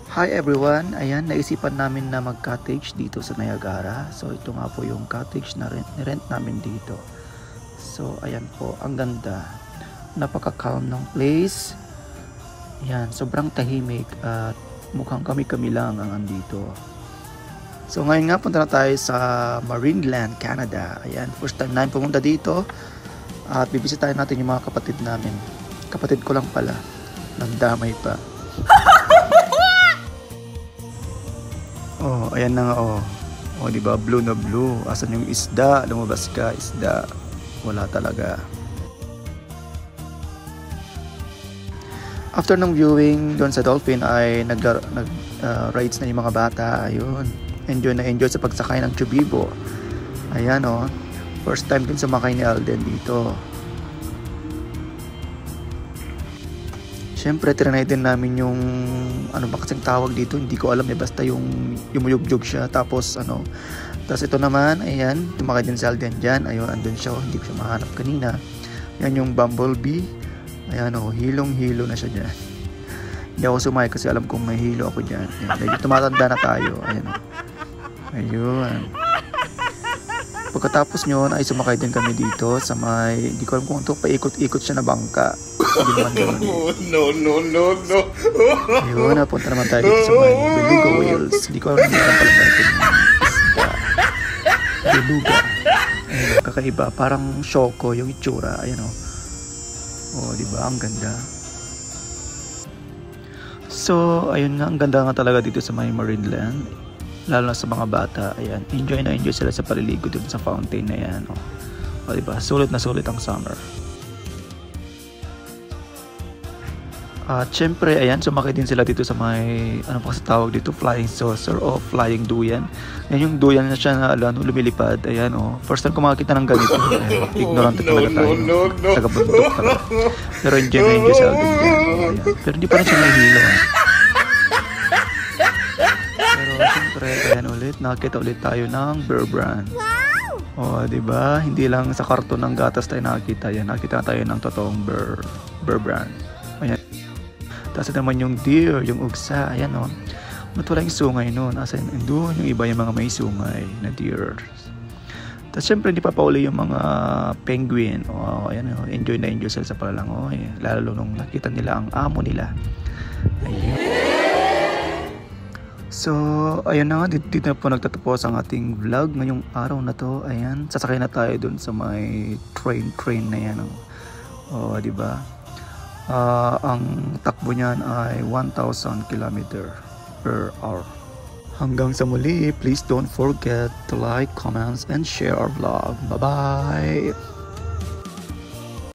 Hi everyone! Ayan, naisipan namin na mag-cottage dito sa Niagara. So ito nga po yung cottage na rent namin dito. So ayan po, ang ganda. Napaka-calm ng place. Ayan, sobrang tahimik at mukhang kami-kami lang ang andito. So ngayon nga punta na tayo sa Marineland, Canada. Ayan, first time namin pumunta dito. At bibisitahin natin yung mga kapatid namin. Kapatid ko lang pala. Nagdamay pa. Oh, ayan na nga oh. Oh, di ba? Blue na blue. Asan yung isda? Lumabas ka, isda. Wala talaga. After ng viewing doon sa Dolphin ay rides na yung mga bata. Ayun. Enjoy na enjoy sa pagsakay ng Chubibo. Ayan oh. First time din sumakay ni Alden dito. Siyempre, trinay din namin yung ano ba kasing tawag dito, hindi ko alam eh, basta yung yumuyog-yog siya. Tapos ito naman, ayan, tumakay din si Alden dyan. Ayun, andun siya, hindi ko siya mahanap kanina. Yan yung bumblebee. Ayan o, hilong-hilo na siya dyan. Hindi ako sumakay kasi alam kong may hilo ako dyan. Ayan, medyo tumatanda na tayo. Ayan o. Ayun. Pagkatapos nyon ay sumakay din kami dito sa may, hindi ko alam kung ito, paikot-ikot siya na bangka. Hindi naman ganun eh. No. Ayun, napunta naman tayo dito sa may beluga whales. Hindi ko alam kung pala natin isda. Beluga. Ayun, kakaiba. Parang syoko yung itsura. Ayan o. Oh, diba? Ang ganda. So, ayun nga. Ang ganda nga talaga dito sa may Marineland. Lalo na sa mga bata. Ayan. Enjoy na enjoy sila sa paliligo dun sa fountain na yan. O diba? Sulit na sulit ang summer. At syempre, ayan, sumakay din sila dito sa may, ano pa sa tawag dito, flying saucer o flying duyan. Yan yung duyan na siya na lumilipad. Ayan, oh. First time ko makakita ng ganito. Ayan, ignorante talaga tayo. Taga-bundok talaga. Pero enjoy na enjoy sa Alden dyan. Ayan. Pero hindi pa rin siya nahihilo. Pero syempre, ayan ulit, nakakita ulit tayo ng Bear Brand. O, diba? Hindi lang sa karton ng gatas tayo nakakita. Ayan, nakakita tayo ng totoong Bear Brand. Ayan. Tapos naman yung deer, yung ugsa, ayan o. Ba't wala yung sungay nun? Asan doon yung iba yung mga may sungay na deer. Tapos syempre hindi pa pauli yung mga penguin. O, ayan o, enjoy na enjoy sila sa palalangoy. Lalo nung nakita nila ang amo nila. Ayun. So, ayun na nga, dito na po nagtatapos ang ating vlog ngayong araw na to. Ayan, sasakay na tayo dun sa may train na yan. O, diba? Ang takbo niyan ay 1,000 km per hour. Hanggang sa muli, please don't forget to like, comments, and share our vlog. Bye-bye!